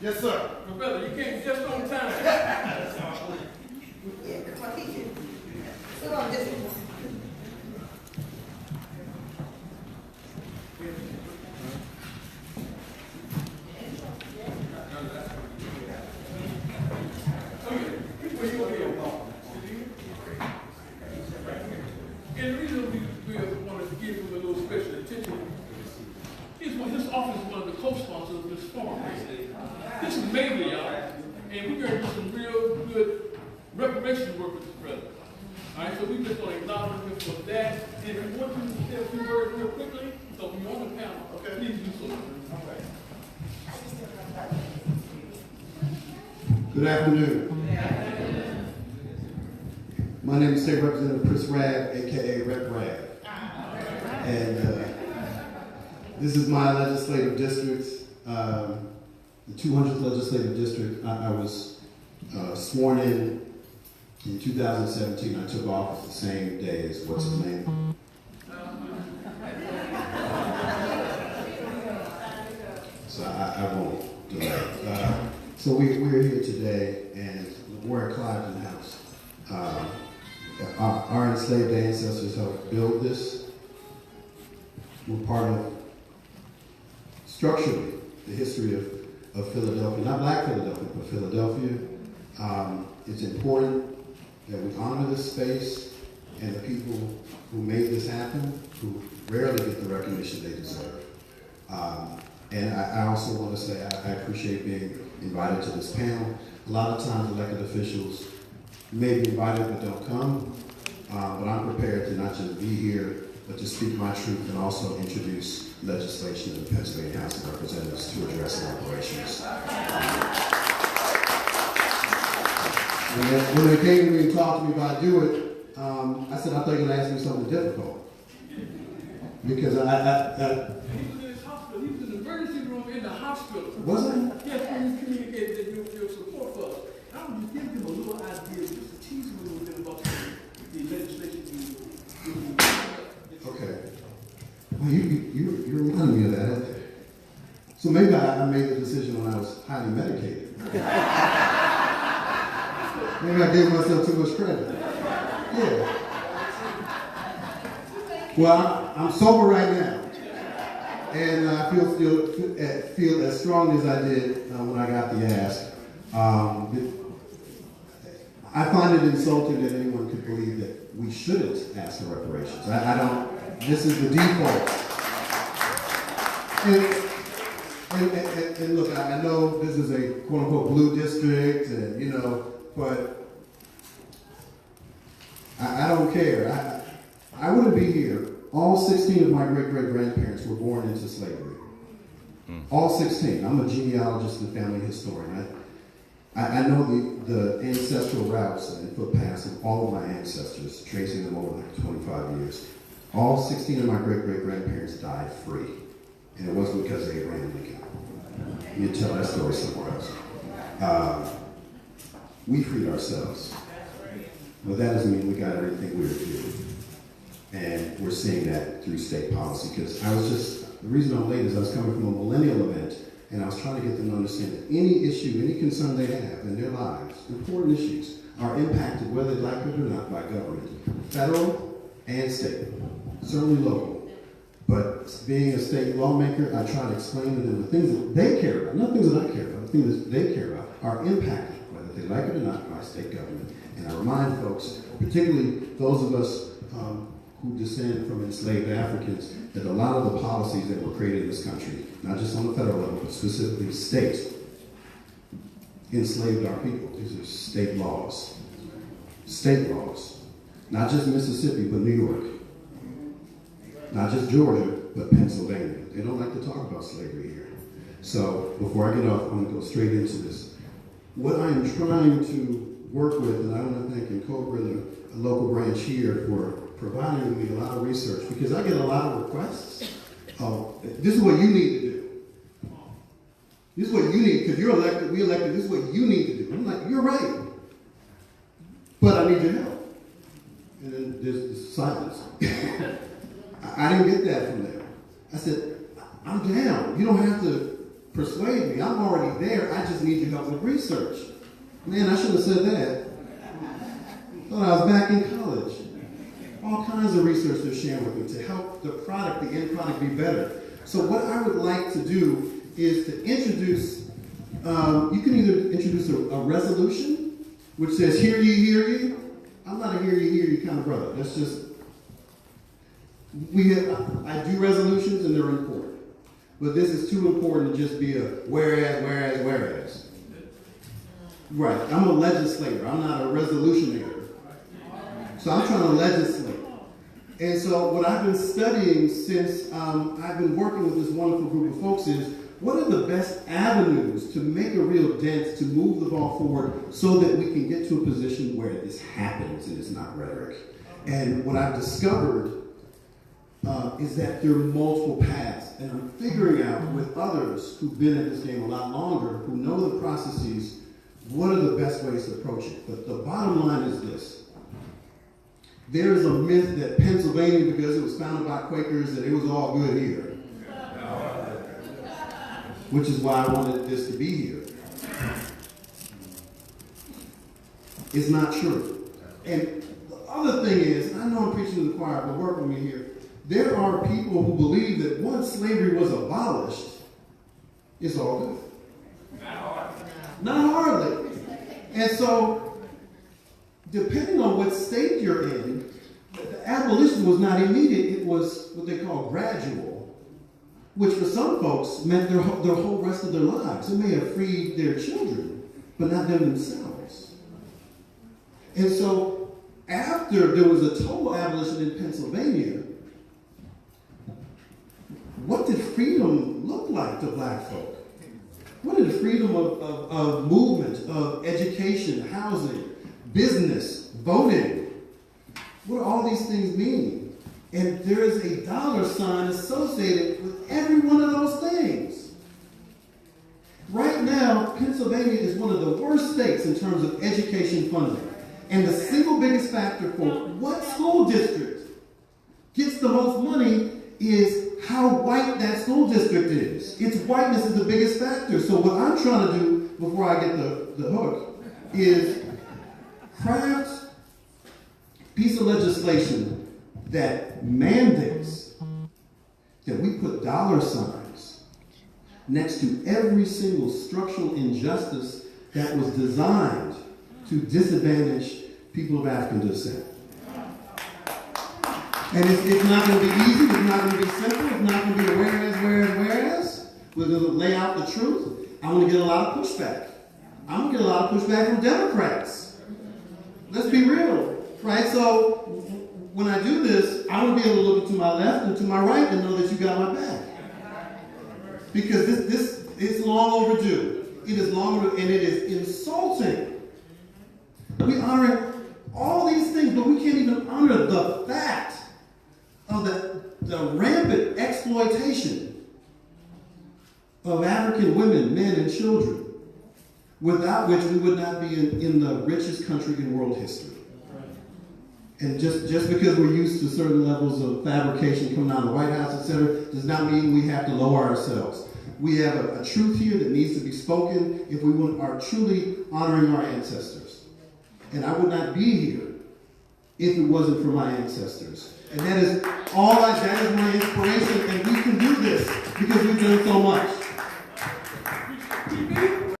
Yes, sir. My brother, you came just on time. Yeah, come on, teach you. Sit on this one. And the reason we wanted to give him a little special attention is his office is one of the co-sponsors of this forum. This is mainly y'all, and we're going to do some real good reparations work with this brother. All right, so we just want to acknowledge him for that. And if you want to say a few words real quickly, so you're on the panel, okay, please do so. Okay. Good afternoon. My name is State Representative Rabb, aka Rabb. And this is my legislative district, the 200th legislative district. I was sworn in 2017. I took office the same day as what's his name? So I won't delay. So we're here today, and we're at Clive's house. Our enslaved ancestors helped build this. We're part of, structurally, the history of Philadelphia, not Black Philadelphia, but Philadelphia. It's important that we honor this space and the people who made this happen, who rarely get the recognition they deserve. And I also want to say I appreciate being invited to this panel. A lot of times elected officials may be invited but don't come, but I'm prepared to not just be here, but to speak my truth and also introduce legislation in the Pennsylvania House of Representatives to address the reparations. When they came to me and talked to me about doing it, I said, I thought you were going to ask me something difficult. Because He was in his hospital. He was in the emergency room in the hospital. Was I? Yes, when you communicated that your support for us. I was just giving him a little idea, just to tease him a little bit about the legislation you Okay. Well, you reminded me of that. So maybe I made the decision when I was highly medicated. Maybe I gave myself too much credit. Yeah. Well, I'm sober right now, and I feel as strong as I did when I got the ask. I find it insulting that anyone could believe that we shouldn't ask for reparations. I don't. This is the default. And look, I know this is a quote-unquote blue district, and but I don't care. I wouldn't be here. All 16 of my great-great-grandparents were born into slavery. All 16. I'm a genealogist and family historian. I know the ancestral routes and footpaths of all of my ancestors, tracing them over like 25 years. All 16 of my great-great-grandparents died free. And it wasn't because they ran Lincoln. You tell that story somewhere else. We freed ourselves. But that doesn't mean we got everything we were doing. And we're seeing that through state policy. Because the reason I'm late is I was coming from a millennial event, and I was trying to get them to understand that any issue, any concern they have in their lives, important issues, are impacted, whether they like it or not, by government. Federal and state. Certainly local. But being a state lawmaker, I try to explain to them the things that they care about, not things that I care about, the things that they care about, are impacted, whether they like it or not, by state government. And I remind folks, particularly those of us who descend from enslaved Africans, that a lot of the policies that were created in this country, not just on the federal level, but specifically state, enslaved our people. These are state laws. State laws. Not just Mississippi, but New York. Not just Georgia, but Pennsylvania. They don't like to talk about slavery here. So before I get off, I'm going to go straight into this. What I am trying to work with, and I want to thank NCOBRA, the local branch here, for providing me a lot of research, because I get a lot of requests. Oh, this is what you need to do. This is what you need, because you're elected, we elected, this is what you need to do. I'm like, you're right, but I need your help. And then there's this silence. I didn't get that from them. I said, I'm down. You don't have to persuade me. I'm already there. I just need your help with research. Man, I should have said that. Thought I was back in college. All kinds of research they're sharing with me to help the product, the end product, be better. So what I would like to do is to introduce, you can either introduce a resolution, which says, hear ye. I'm not a hear ye kind of brother. That's just, I do resolutions and they're important. But this is too important to just be a whereas. Right, I'm a legislator. I'm not a resolutionator. So I'm trying to legislate. And so what I've been studying since I've been working with this wonderful group of folks is, what are the best avenues to make a real dent, to move the ball forward so that we can get to a position where this happens and it's not rhetoric. And what I've discovered is that there are multiple paths. And I'm figuring out with others who've been in this game a lot longer, who know the processes, what are the best ways to approach it. But the bottom line is this. There is a myth that Pennsylvania, because it was founded by Quakers, that it was all good here. Which is why I wanted this to be here. It's not true. And the other thing is, I know I'm preaching to the choir, but work with me here. There are people who believe that once slavery was abolished, it's all good. Not hardly. And so, depending on what state you're in, the abolition was not immediate. It was what they call gradual, which for some folks meant their whole rest of their lives. It may have freed their children, but not them themselves. And so, after there was a total abolition in Pennsylvania, what did freedom look like to black folk? What did freedom of movement, of education, housing, business, voting, what do all these things mean? And there is a dollar sign associated with every one of those things. Right now, Pennsylvania is one of the worst states in terms of education funding. And the single biggest factor for what school district gets the most money is how white that school district is. Its whiteness is the biggest factor. So what I'm trying to do before I get the hook is craft a piece of legislation that mandates that we put dollar signs next to every single structural injustice that was designed to disadvantage people of African descent. And it's not going to be easy, it's not going to be simple, it's not going to be a whereas. We're going to lay out the truth. I'm going to get a lot of pushback. I'm going to get a lot of pushback from Democrats. Let's be real, right? So when I do this, I want to be able to look to my left and to my right and know that you got my back. Because this is long overdue. It is long overdue, and it is insulting. We honor all these things, but we can't even honor the fact of the rampant exploitation of African women, men, and children, without which we would not be in the richest country in world history. And just because we're used to certain levels of fabrication coming out of the White House, etc., does not mean we have to lower ourselves. We have a truth here that needs to be spoken if we are truly honoring our ancestors. And I would not be here if it wasn't for my ancestors. And that is my inspiration.